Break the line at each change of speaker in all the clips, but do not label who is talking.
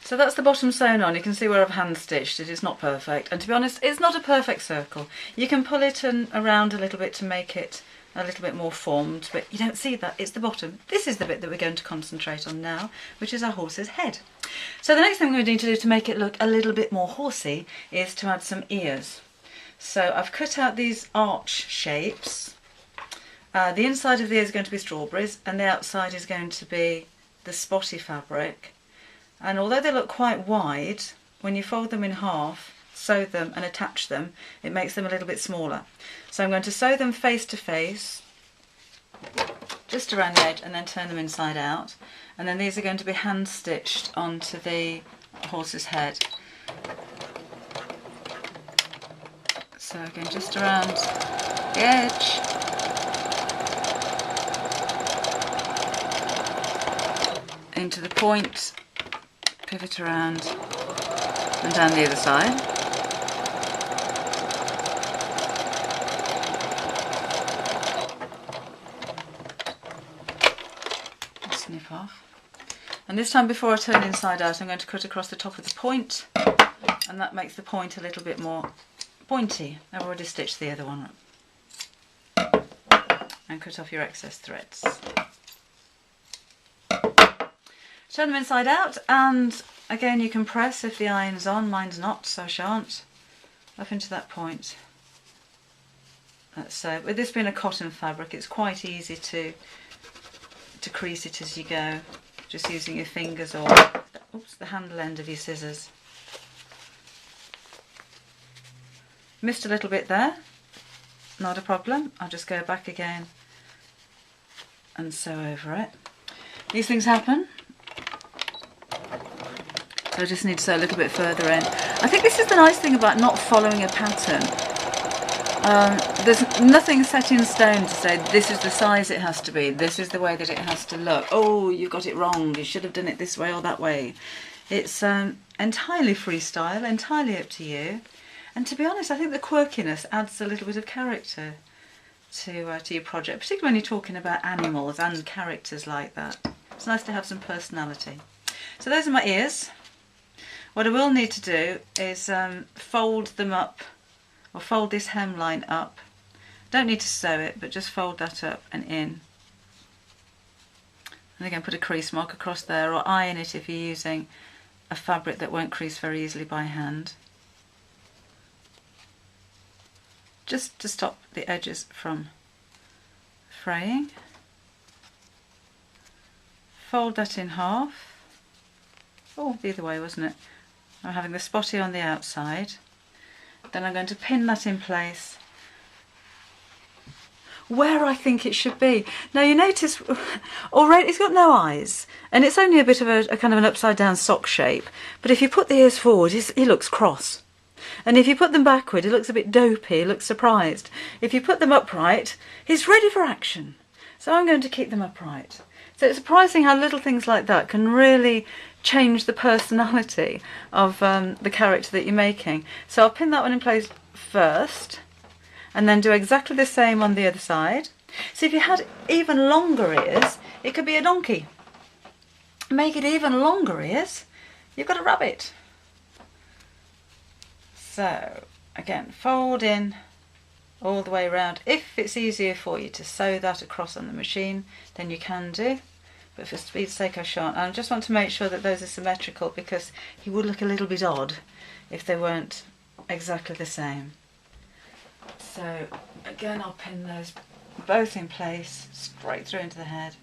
So that's the bottom sewn on. You can see where I've hand stitched it. It's not perfect, and to be honest, it's not a perfect circle. You can pull it around a little bit to make it a little bit more formed, but you don't see that. It's the bottom. This is the bit that we're going to concentrate on now, which is our horse's head. So the next thing we're going to need to do to make it look a little bit more horsey is to add some ears. So I've cut out these arch shapes. The inside of the ear is going to be strawberries, and the outside is going to be the spotty fabric. And although they look quite wide, when you fold them in half, sew them and attach them, it makes them a little bit smaller. So I'm going to sew them face to face, just around the edge, and then turn them inside out. And then these are going to be hand stitched onto the horse's head. So again, just around the edge. Into the point, pivot around and down the other side. Snip off. And this time, before I turn inside out, I'm going to cut across the top of the point, and that makes the point a little bit more pointy. I've already stitched the other one up. And cut off your excess threads. Turn them inside out, and again you can press if the iron's on. Mine's not, so I shan't. Up into that point. So with this being a cotton fabric, it's quite easy to crease it as you go, just using your fingers or the handle end of your scissors. Missed a little bit there, not a problem. I'll just go back again and sew over it. These things happen. So I just need to sew a little bit further in. I think this is the nice thing about not following a pattern. There's nothing set in stone to say this is the size it has to be, this is the way that it has to look. Oh, you got it wrong, you should have done it this way or that way. It's entirely freestyle, entirely up to you. And to be honest, I think the quirkiness adds a little bit of character to your project, particularly when you're talking about animals and characters like that. It's nice to have some personality. So those are my ears. What I will need to do is fold them up, or fold this hemline up. Don't need to sew it, but just fold that up and in. And again, put a crease mark across there, or iron it if you're using a fabric that won't crease very easily by hand. Just to stop the edges from fraying. Fold that in half. Oh, the other way, wasn't it? I'm having the spotty on the outside. Then I'm going to pin that in place where I think it should be. Now you notice already it's got no eyes, and it's only a bit of a kind of an upside down sock shape, but if you put the ears forward, he looks cross. And if you put them backward, he looks a bit dopey, he looks surprised. If you put them upright, he's ready for action. So I'm going to keep them upright. So it's surprising how little things like that can really change the personality of the character that you're making. So I'll pin that one in place first, and then do exactly the same on the other side. So if you had even longer ears, it could be a donkey. Make it even longer ears, you've got a rabbit. So again, fold in all the way around. If it's easier for you to sew that across on the machine, then you can do. But for speed's sake I shan't. And I just want to make sure that those are symmetrical, because he would look a little bit odd if they weren't exactly the same. So again, I'll pin those both in place, straight through into the head.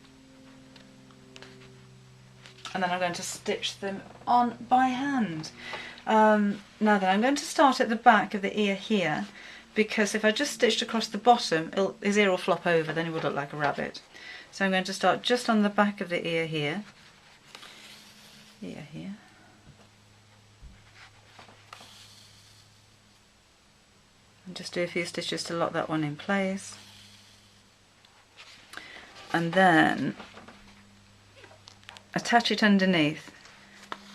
And then I'm going to stitch them on by hand. Now then, I'm going to start at the back of the ear here, because if I just stitched across the bottom, his ear will flop over, then he would look like a rabbit. So I'm going to start just on the back of the ear here. Ear here. And just do a few stitches to lock that one in place. And then attach it underneath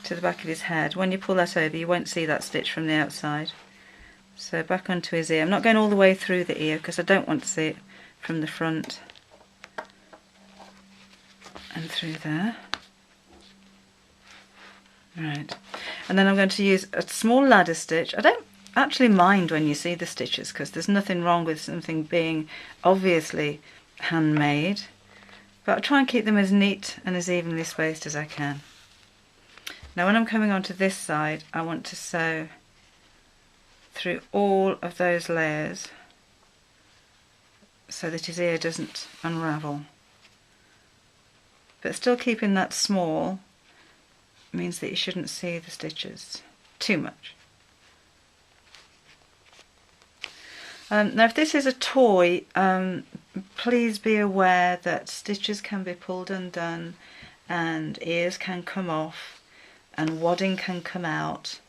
to the back of his head. When you pull that over, you won't see that stitch from the outside. So back onto his ear. I'm not going all the way through the ear because I don't want to see it from the front. And through there. Right, and then I'm going to use a small ladder stitch. I don't actually mind when you see the stitches because there's nothing wrong with something being obviously handmade, but I try and keep them as neat and as evenly spaced as I can. Now when I'm coming onto this side, I want to sew through all of those layers so that his ear doesn't unravel, but still keeping that small means that you shouldn't see the stitches too much. Now if this is a toy, please be aware that stitches can be pulled undone and ears can come off and wadding can come out.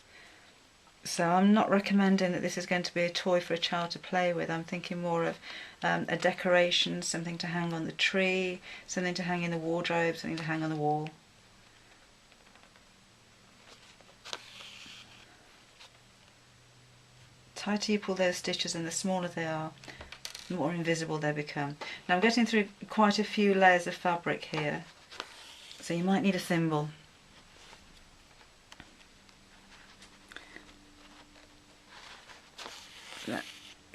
So I'm not recommending that this is going to be a toy for a child to play with. I'm thinking more of a decoration, something to hang on the tree, something to hang in the wardrobe, something to hang on the wall. The tighter you pull those stitches and the smaller they are, the more invisible they become. Now I'm getting through quite a few layers of fabric here, so you might need a thimble.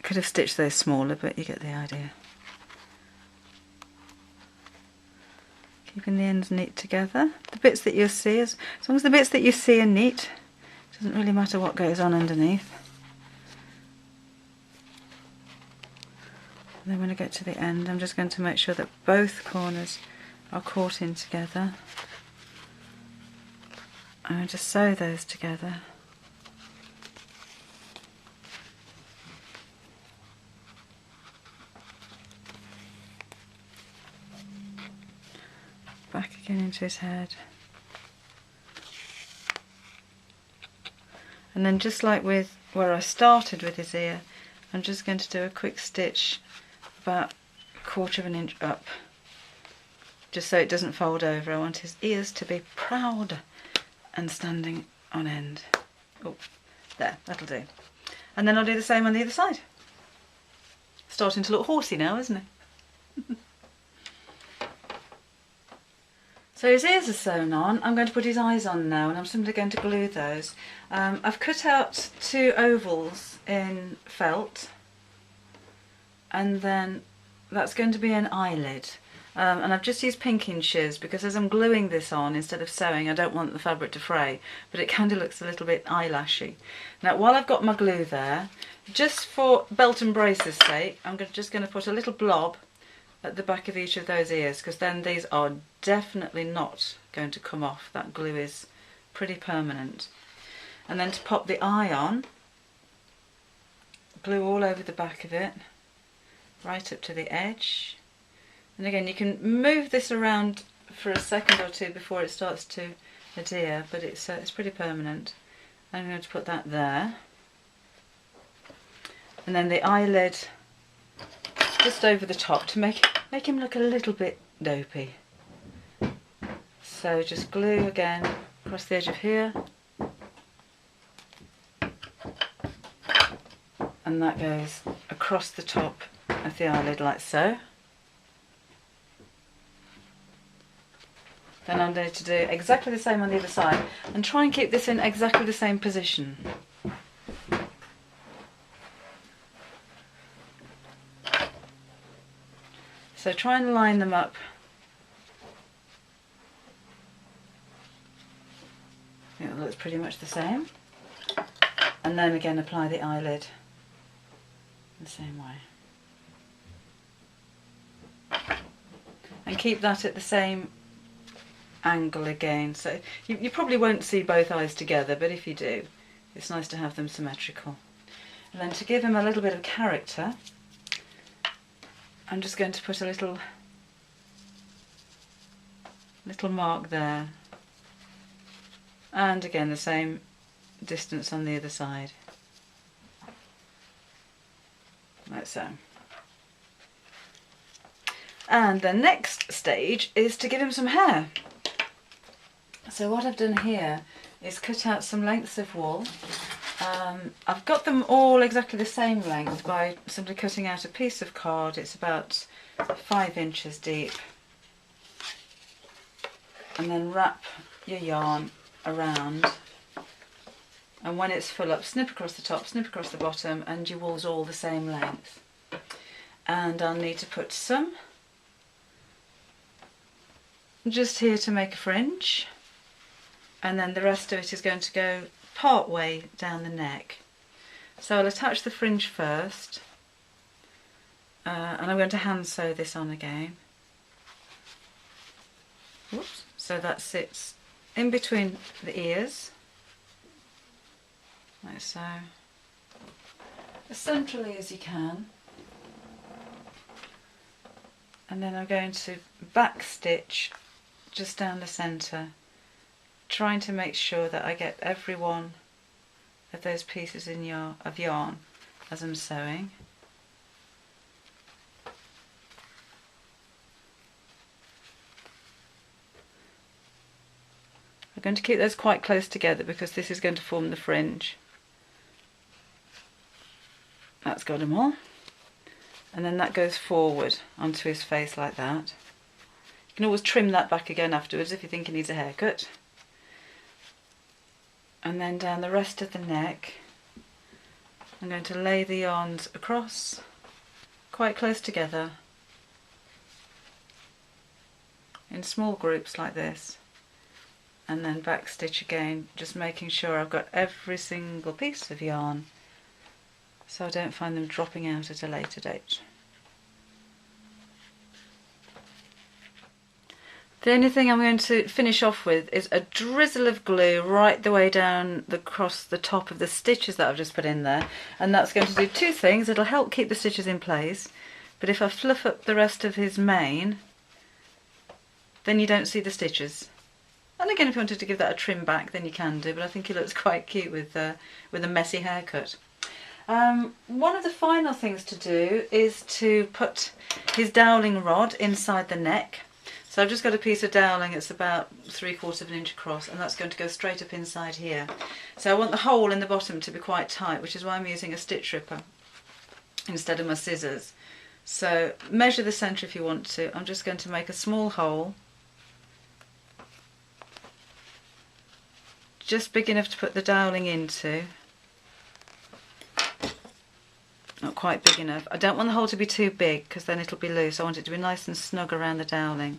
Could have stitched those smaller, but you get the idea. Keeping the ends neat together. The bits that you see, as long as the bits that you see are neat, it doesn't really matter what goes on underneath. And then when I get to the end, I'm just going to make sure that both corners are caught in together. I'm going to sew those together. Back again into his head. And then just like with where I started with his ear, I'm just going to do a quick stitch about 1/4 of an inch up, just so it doesn't fold over. I want his ears to be proud and standing on end. Oh, there, that'll do. And then I'll do the same on the other side. Starting to look horsey now, isn't it? So his ears are sewn on. I'm going to put his eyes on now, and I'm simply going to glue those. I've cut out 2 ovals in felt, and then that's going to be an eyelid. And I've just used pinking shears because as I'm gluing this on instead of sewing, I don't want the fabric to fray, but it kind of looks a little bit eyelashy. Now while I've got my glue there, just for belt and braces sake, I'm just going to put a little blob at the back of each of those ears, because then these are definitely not going to come off. That glue is pretty permanent. And then to pop the eye on, glue all over the back of it, right up to the edge. And again, you can move this around for a second or two before it starts to adhere, but it's pretty permanent. I'm going to put that there. And then the eyelid just over the top to make him look a little bit dopey. So just glue again across the edge of here, and that goes across the top of the eyelid like so. Then I'm going to do exactly the same on the other side and try and keep this in exactly the same position. So try and line them up. It looks pretty much the same. And then again apply the eyelid the same way. And keep that at the same angle again. So you probably won't see both eyes together, but if you do, it's nice to have them symmetrical. And then to give him a little bit of character, I'm just going to put a little mark there, and again the same distance on the other side, like so. And the next stage is to give him some hair. So what I've done here is cut out some lengths of wool. I've got them all exactly the same length by simply cutting out a piece of cord. It's about 5 inches deep. And then wrap your yarn around, and when it's full up, snip across the top, snip across the bottom, and your wool's all the same length. And I'll need to put some just here to make a fringe, and then the rest of it is going to go part way down the neck. So I'll attach the fringe first, and I'm going to hand sew this on again. Whoops. So that sits in between the ears, like so, as centrally as you can. And then I'm going to back stitch just down the centre, trying to make sure that I get every one of those pieces of yarn as I'm sewing. I'm going to keep those quite close together because this is going to form the fringe. That's got them all. And then that goes forward onto his face like that. You can always trim that back again afterwards if you think he needs a haircut. And then down the rest of the neck, I'm going to lay the yarns across quite close together in small groups like this, and then back stitch again, just making sure I've got every single piece of yarn so I don't find them dropping out at a later date. The only thing I'm going to finish off with is a drizzle of glue right the way down across the top of the stitches that I've just put in there, and that's going to do two things. It'll help keep the stitches in place, but if I fluff up the rest of his mane, then you don't see the stitches. And again, if you wanted to give that a trim back, then you can do, but I think he looks quite cute with a messy haircut. One of the final things to do is to put his doweling rod inside the neck. So I've just got a piece of doweling that's about 3/4 of an inch across, and that's going to go straight up inside here. So I want the hole in the bottom to be quite tight, which is why I'm using a stitch ripper instead of my scissors. So measure the centre if you want to. I'm just going to make a small hole, just big enough to put the doweling into. Not quite big enough. I don't want the hole to be too big because then it'll be loose. I want it to be nice and snug around the doweling.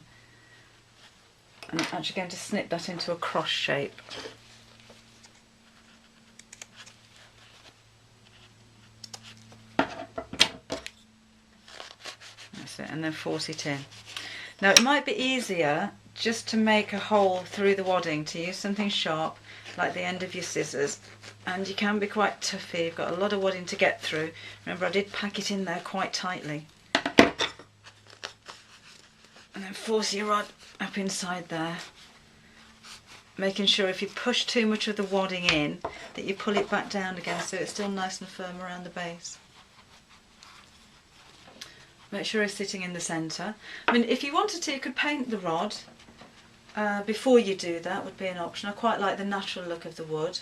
And I'm actually going to snip that into a cross shape. That's it, and then force it in. Now it might be easier just to make a hole through the wadding, to use something sharp like the end of your scissors, and you can be quite toughy. You've got a lot of wadding to get through. Remember, I did pack it in there quite tightly. And then force your rod up inside there, making sure if you push too much of the wadding in that you pull it back down again so it's still nice and firm around the base. Make sure it's sitting in the centre. I mean, if you wanted to, you could paint the rod before you do that, would be an option. I quite like the natural look of the wood.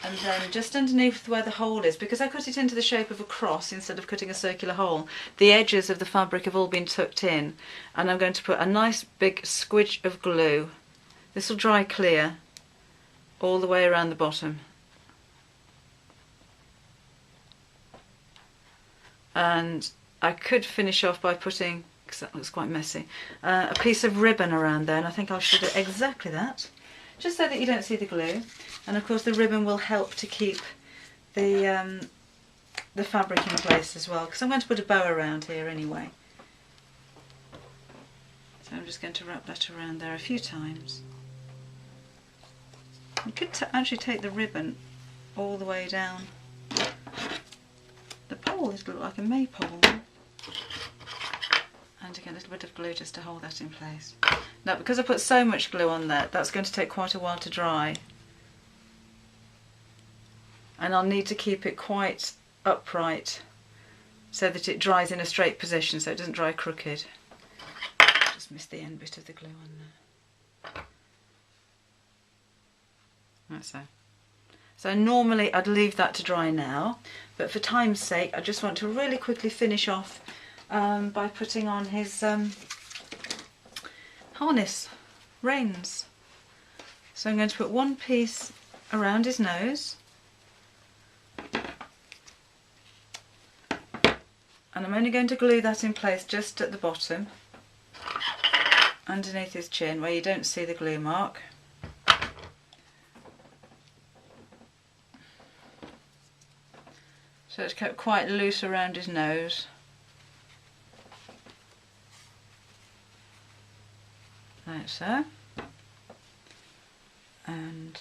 And then just underneath where the hole is, because I cut it into the shape of a cross instead of cutting a circular hole, the edges of the fabric have all been tucked in, and I'm going to put a nice big squidge of glue. This will dry clear all the way around the bottom. And I could finish off by putting, because that looks quite messy, a piece of ribbon around there, and I think I should do exactly that, just so that you don't see the glue. And of course the ribbon will help to keep the fabric in place as well, because I'm going to put a bow around here anyway. So I'm just going to wrap that around there a few times. You could actually take the ribbon all the way down the pole. It'll look like a maypole. And again, a little bit of glue just to hold that in place. Now, because I put so much glue on there, that's going to take quite a while to dry. And I'll need to keep it quite upright so that it dries in a straight position, so it doesn't dry crooked. Just missed the end bit of the glue on there. Like so. So normally I'd leave that to dry now, but for time's sake I just want to really quickly finish off by putting on his harness, Reins. So I'm going to put one piece around his nose, and I'm only going to glue that in place just at the bottom, underneath his chin where you don't see the glue mark. So it's kept quite loose around his nose. Like so. And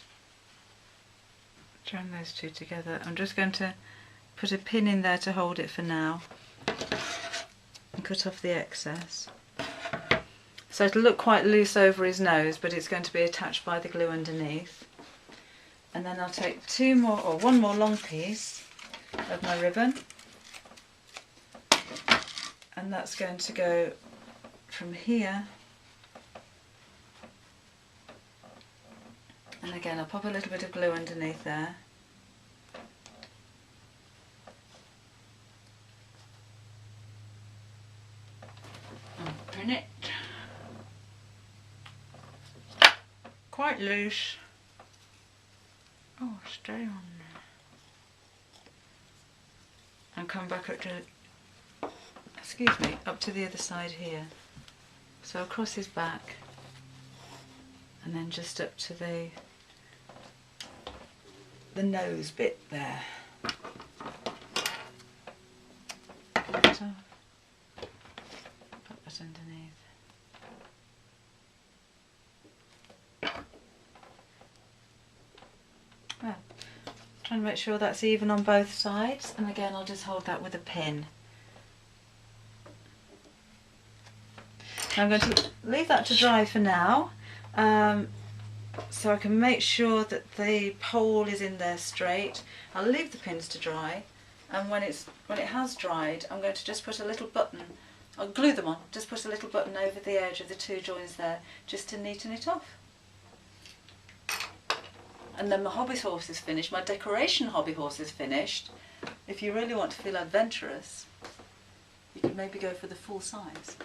join those two together. I'm just going to put a pin in there to hold it for now and cut off the excess. So it'll look quite loose over his nose, but it's going to be attached by the glue underneath. And then I'll take one more long piece of my ribbon, and that's going to go from here. And again, I'll pop a little bit of glue underneath there. Open it. Quite loose. Oh, stay on there. And come back up to, up to the other side here. So across his back, and then just up to the nose bit there. So, put that underneath. Well, trying to make sure that's even on both sides, and again I'll just hold that with a pin. Now I'm going to leave that to dry for now, so I can make sure that the pole is in there straight. I'll leave the pins to dry, and when it has dried, I'm going to just put a little button. I'll glue them on. Just put a little button over the edge of the two joins there, just to neaten it off. And then my hobby horse is finished. My decoration hobby horse is finished. If you really want to feel adventurous, you could maybe go for the full size.